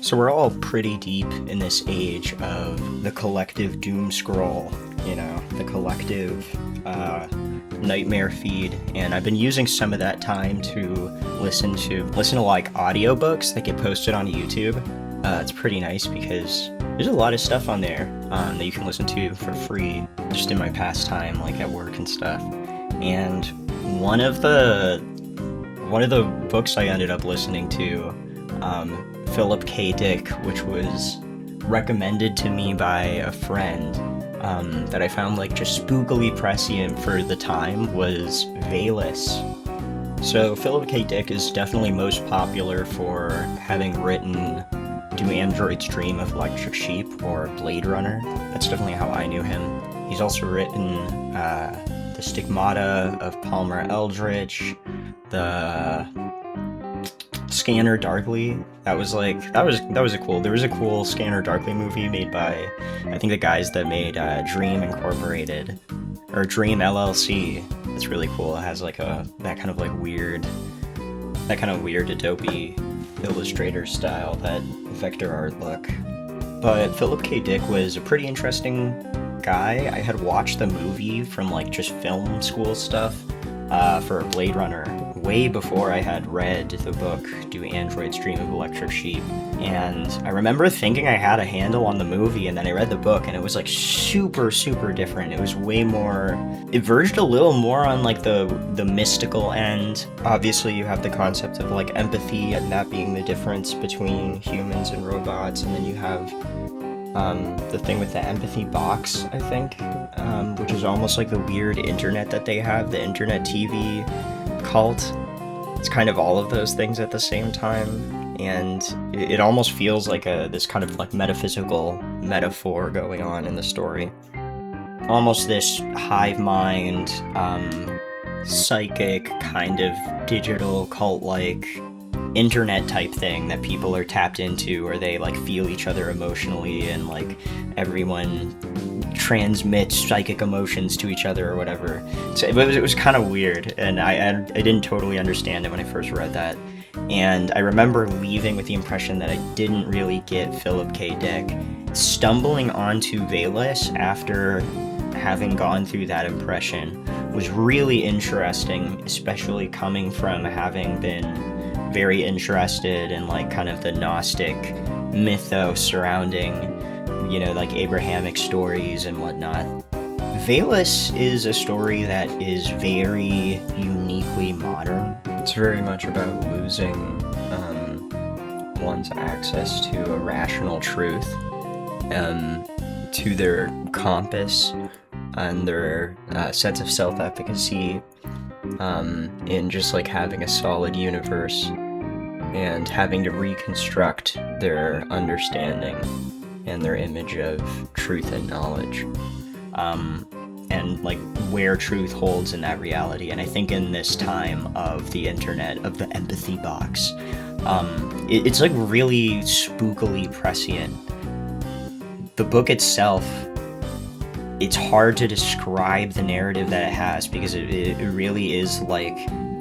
So we're all pretty deep in this age of the collective doom scroll, the collective nightmare feed, and I've been using some of that time to listen to like audiobooks that get posted on YouTube. It's pretty nice because there's a lot of stuff on there that you can listen to for free, just in my pastime, like at work and stuff. And one of the books I ended up listening to, Philip K. Dick, which was recommended to me by a friend, that I found like just spookily prescient for the time, was Valis. So Philip K. Dick is definitely most popular for having written Do Androids Dream of Electric Sheep or Blade Runner. That's definitely how I knew him. He's also written The Stigmata of Palmer Eldritch, the Scanner Darkly. There was a cool Scanner Darkly movie made by, I think, the guys that made Dream Incorporated or Dream LLC. It's really cool. It has like that kind of weird Adobe Illustrator style, that vector art look. But Philip K. Dick was a pretty interesting guy. I had watched the movie from just film school stuff for Blade Runner way before I had read the book Do Androids Dream of Electric Sheep. And I remember thinking I had a handle on the movie, and then I read the book and it was super, super different. It was way more, it verged a little more on the mystical end. Obviously you have the concept of empathy and that being the difference between humans and robots, and then you have the thing with the empathy box, I think, which is almost like the weird internet that they have, the internet TV cult. It's kind of all of those things at the same time, and it almost feels like this kind of metaphysical metaphor going on in the story. Almost this hive mind, psychic, kind of digital cult-like internet type thing that people are tapped into, or they feel each other emotionally, and everyone transmits psychic emotions to each other or whatever. So it was kind of weird, and I didn't totally understand it when I first read that. And I remember leaving with the impression that I didn't really get Philip K. Dick. Stumbling onto Valis after having gone through that impression was really interesting, especially coming from having been very interested in kind of the Gnostic mythos surrounding, Abrahamic stories and whatnot. Valis is a story that is very uniquely modern. It's very much about losing one's access to a rational truth, to their compass and their sense of self-efficacy, in just having a solid universe and having to reconstruct their understanding and their image of truth and knowledge, and where truth holds in that reality. And I think in this time of the internet, of the empathy box, it's really spookily prescient. The book itself, it's hard to describe the narrative that it has, because it really is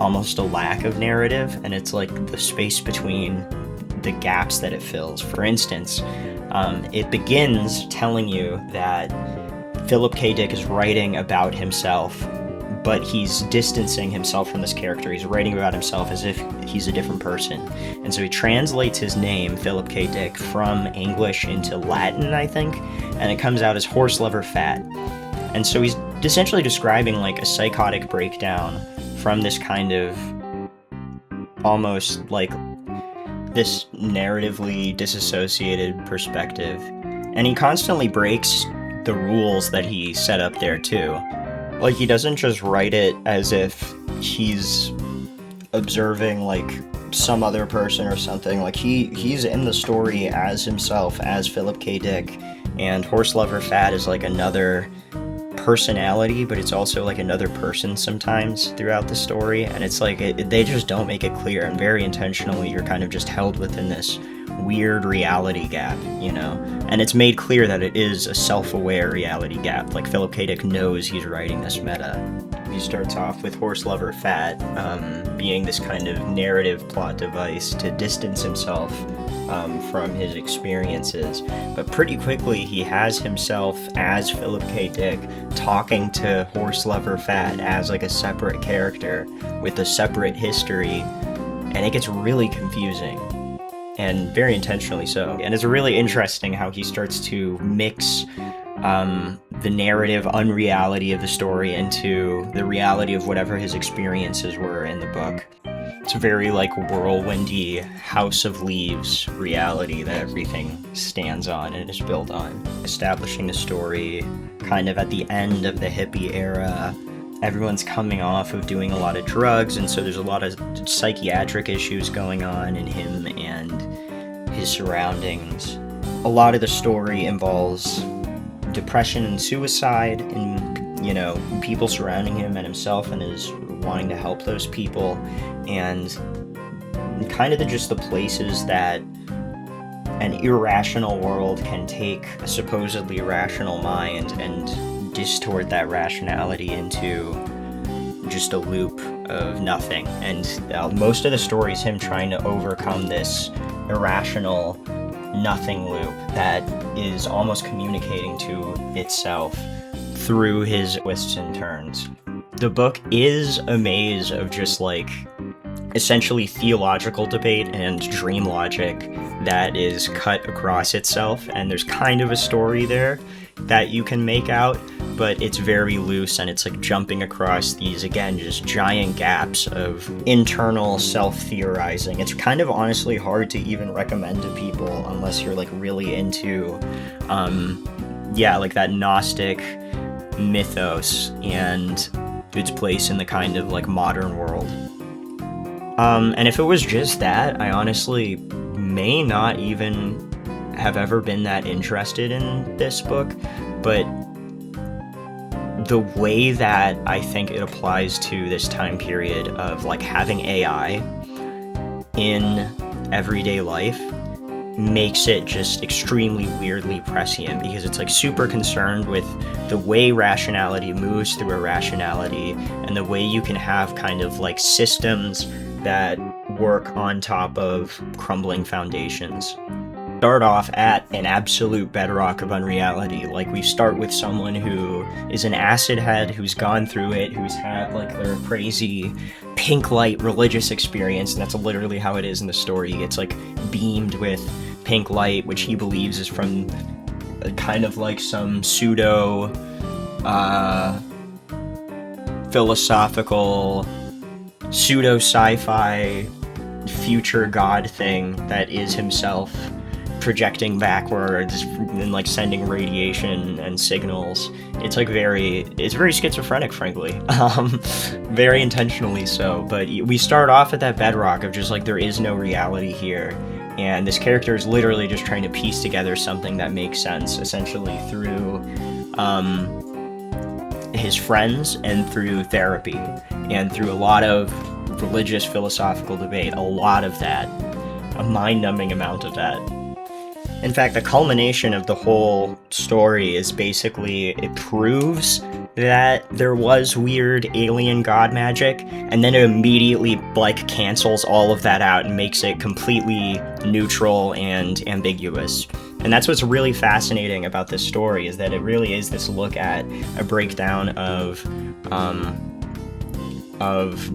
almost a lack of narrative, and it's the space between the gaps that it fills. For instance, it begins telling you that Philip K. Dick is writing about himself, but he's distancing himself from this character. He's writing about himself as if he's a different person. And so he translates his name, Philip K. Dick, from English into Latin, I think, and it comes out as horse lover fat. And so he's essentially describing a psychotic breakdown from this kind of almost this narratively disassociated perspective. And he constantly breaks the rules that he set up there too. He doesn't just write it as if he's observing some other person or something. He's in the story as himself, as Philip K. Dick, and Horse Lover Fat is another personality, but it's also another person sometimes throughout the story, and it's they just don't make it clear, and very intentionally you're kind of just held within this weird reality gap, you know? And it's made clear that it is a self-aware reality gap. Like, Philip K. Dick knows he's writing this meta. He starts off with Horse Lover Fat being this kind of narrative plot device to distance himself from his experiences. But pretty quickly, he has himself as Philip K. Dick talking to Horse Lover Fat as like a separate character with a separate history. And it gets really confusing, and very intentionally so. And it's really interesting how he starts to mix the narrative unreality of the story into the reality of whatever his experiences were in the book. It's a very like whirlwindy House of Leaves reality that everything stands on and is built on. Establishing the story kind of at the end of the hippie era. Everyone's coming off of doing a lot of drugs, and so there's a lot of psychiatric issues going on in him and his surroundings. A lot of the story involves depression and suicide, and, you know, people surrounding him and himself and his wanting to help those people, and kind of just the places that an irrational world can take a supposedly rational mind and distort that rationality into just a loop of nothing. And most of the story is him trying to overcome this irrational nothing loop that is almost communicating to itself through his twists and turns. The book is a maze of just like essentially theological debate and dream logic that is cut across itself, and there's kind of a story there that you can make out, but it's very loose, and it's like jumping across these, again, just giant gaps of internal self-theorizing. It's kind of honestly hard to even recommend to people unless you're like really into like that Gnostic mythos and its place in the kind of like modern world. And if it was just that, I honestly may not even have ever been that interested in this book, but the way that I think it applies to this time period of like having AI in everyday life makes it just extremely weirdly prescient, because it's like super concerned with the way rationality moves through irrationality and the way you can have kind of like systems that work on top of crumbling foundations. Start off at an absolute bedrock of unreality. Like, we start with someone who is an acid head, who's gone through it, who's had like their crazy pink light religious experience, and that's literally how it is in the story. He gets like beamed with pink light, which he believes is from kind of like some pseudo philosophical, pseudo sci-fi future god thing that is himself projecting backwards and like sending radiation and signals. It's very schizophrenic, frankly. Very intentionally so. But we start off at that bedrock of just like, there is no reality here, and this character is literally just trying to piece together something that makes sense, essentially through his friends and through therapy and through a lot of religious philosophical debate, a lot of that, a mind-numbing amount of that. In fact, the culmination of the whole story is basically, it proves that there was weird alien god magic, and then it immediately like cancels all of that out and makes it completely neutral and ambiguous. And that's what's really fascinating about this story, is that it really is this look at a breakdown of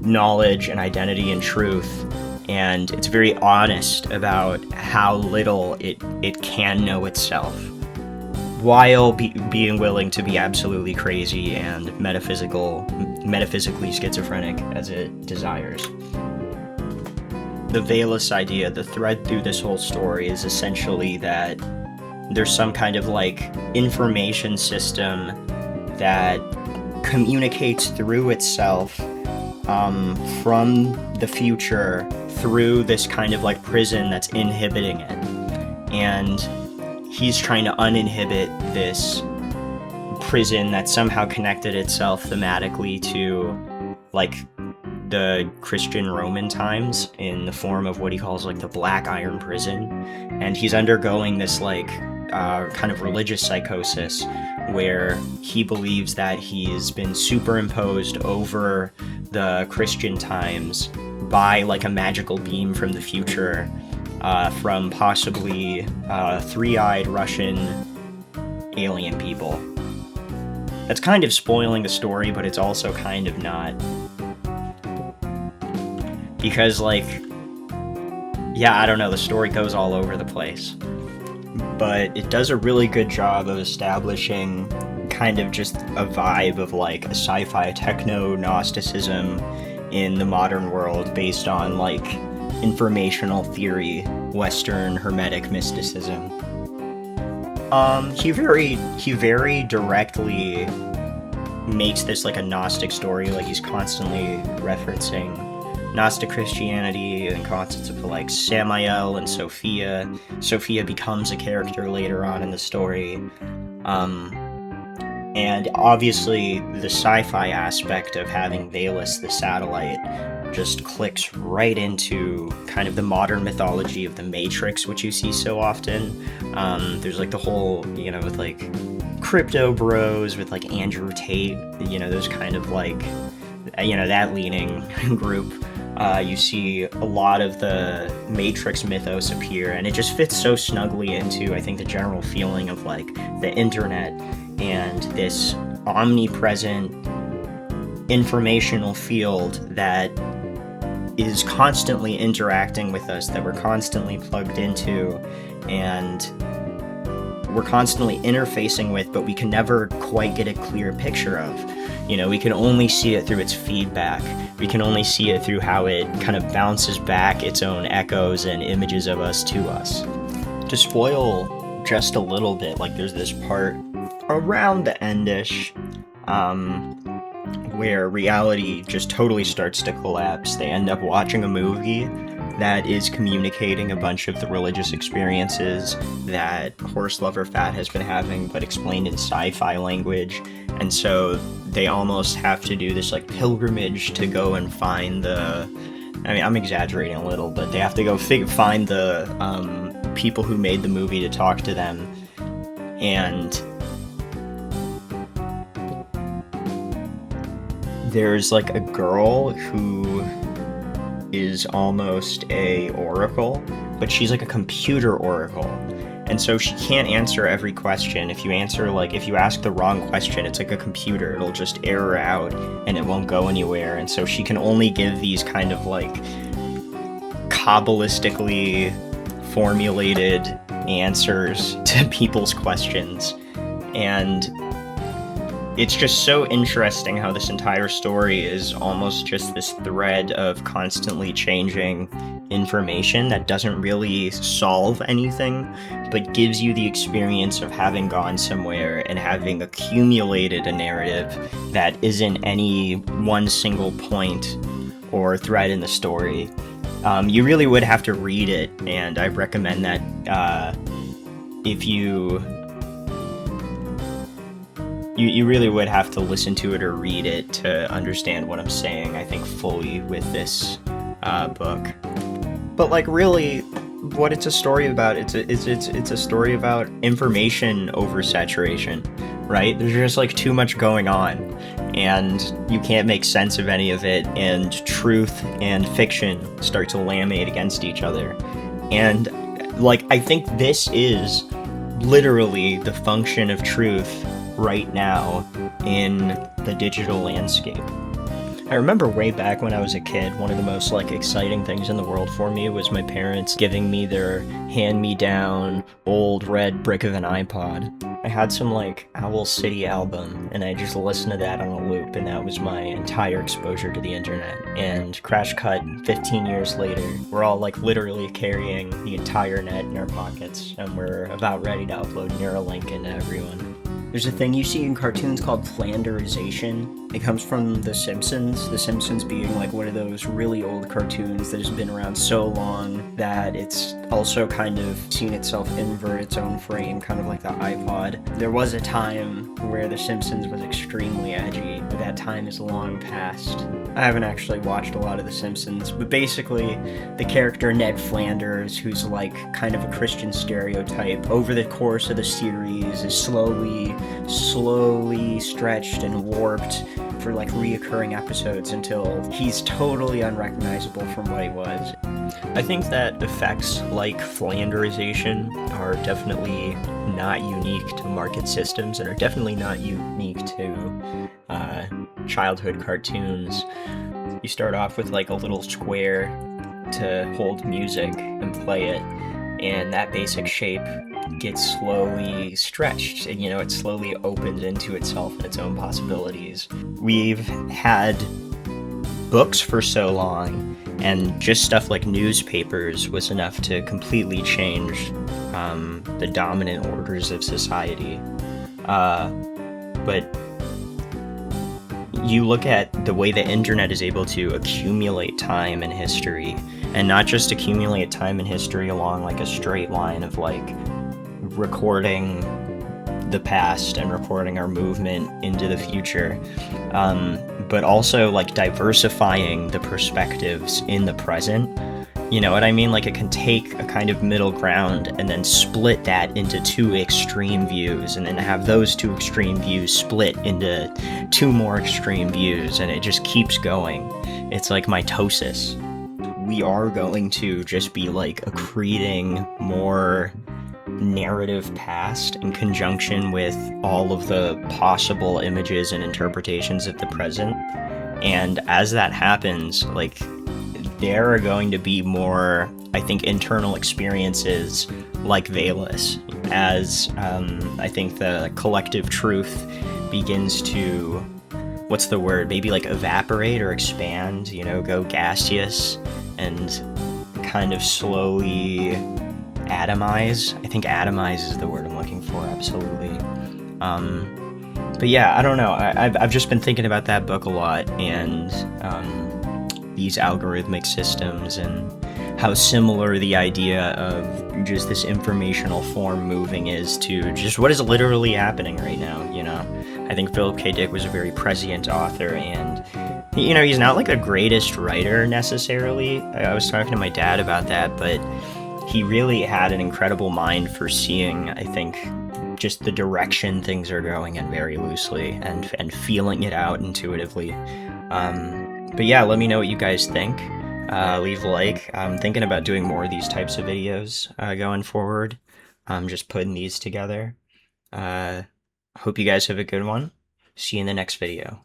knowledge and identity and truth. And it's very honest about how little it can know itself, while being willing to be absolutely crazy and metaphysically schizophrenic as it desires. The Valis idea, the thread through this whole story, is essentially that there's some kind of like information system that communicates through itself from the future through this kind of like prison that's inhibiting it, and he's trying to uninhibit this prison that somehow connected itself thematically to like the Christian Roman times in the form of what he calls like the Black Iron Prison. and he's undergoing this like kind of religious psychosis where he believes that he's been superimposed over the Christian times by like a magical beam from the future, from possibly three-eyed Russian alien people. That's kind of spoiling the story, but it's also kind of not. Because, like, yeah, I don't know, the story goes all over the place. But it does a really good job of establishing kind of just a vibe of, like, a sci-fi techno-Gnosticism in the modern world based on, like, informational theory, Western Hermetic mysticism. He very directly makes this like a Gnostic story, like he's constantly referencing Gnostic Christianity and concepts of like Samael and Sophia. Sophia becomes a character later on in the story. And obviously the sci-fi aspect of having Valis the satellite just clicks right into kind of the modern mythology of the Matrix, which you see so often. There's like the whole, you know, with like crypto bros, with like Andrew Tate, you know, those kind of like, you know, that leaning group. You see a lot of the Matrix mythos appear, and it just fits so snugly into, I think, the general feeling of like the internet and this omnipresent informational field that is constantly interacting with us, that we're constantly plugged into and we're constantly interfacing with, but we can never quite get a clear picture of. You know, we can only see it through its feedback. We can only see it through how it kind of bounces back its own echoes and images of us to us. To spoil just a little bit, like there's this part around the endish, where reality just totally starts to collapse. They end up watching a movie that is communicating a bunch of the religious experiences that Horse Lover Fat has been having, but explained in sci-fi language. And so they almost have to do this like pilgrimage to go and find the, I mean, I'm exaggerating a little, but they have to go find the people who made the movie to talk to them. And there's like a girl who is almost a oracle, but she's like a computer oracle. And so she can't answer every question. If you ask the wrong question, it's like a computer. It'll just error out and it won't go anywhere. And so she can only give these kind of like Kabbalistically formulated answers to people's questions. And it's just so interesting how this entire story is almost just this thread of constantly changing information that doesn't really solve anything, but gives you the experience of having gone somewhere and having accumulated a narrative that isn't any one single point or thread in the story. You really would have to read it, and I recommend that if you really would have to listen to it or read it to understand what I'm saying, I think, fully with this book. But like, really, what it's a story about, it's a story about information oversaturation, right? There's just like too much going on, and you can't make sense of any of it, and truth and fiction start to laminate against each other. And like, I think this is literally the function of truth right now in the digital landscape. I remember way back when I was a kid, one of the most like exciting things in the world for me was my parents giving me their hand-me-down old red brick of an iPod. I had some like Owl City album, and I just listened to that on a loop, and that was my entire exposure to the internet. And crash cut 15 years later, we're all like literally carrying the entire net in our pockets, and we're about ready to upload Neuralink into everyone. There's a thing you see in cartoons called flanderization. It comes from The Simpsons. The Simpsons being like one of those really old cartoons that has been around so long that it's also kind of seen itself invert its own frame, kind of like the iPod. There was a time where The Simpsons was extremely edgy, but that time is long past. I haven't actually watched a lot of The Simpsons, but basically the character Ned Flanders, who's like kind of a Christian stereotype, over the course of the series is slowly stretched and warped for like reoccurring episodes until he's totally unrecognizable from what he was. I think that effects like Flanderization are definitely not unique to market systems and are definitely not unique to childhood cartoons. You start off with like a little square to hold music and play it, and that basic shape gets slowly stretched, and it slowly opens into itself and its own possibilities. We've had books for so long, and just stuff like newspapers was enough to completely change the dominant orders of society. But you look at the way the internet is able to accumulate time in history, and not just accumulate time in history along like a straight line of like recording the past and recording our movement into the future, but also like diversifying the perspectives in the present. You know what I mean? Like it can take a kind of middle ground and then split that into two extreme views, and then have those two extreme views split into two more extreme views, and it just keeps going. It's like mitosis. We are going to just be like accreting more narrative past in conjunction with all of the possible images and interpretations of the present. And as that happens, like, there are going to be more, I think, internal experiences like Valis, as I think the collective truth begins to, what's the word, maybe like evaporate or expand, go gaseous and kind of slowly atomize. I think atomize is the word I'm looking for, absolutely. But yeah, I don't know. I've just been thinking about that book a lot, and these algorithmic systems, and how similar the idea of just this informational form moving is to just what is literally happening right now, I think Philip K. Dick was a very prescient author, and he's not like the greatest writer necessarily. I was talking to my dad about that, but he really had an incredible mind for seeing, I think, just the direction things are going in very loosely, and feeling it out intuitively. But yeah, let me know what you guys think. Leave a like. I'm thinking about doing more of these types of videos going forward. Just putting these together. Hope you guys have a good one. See you in the next video.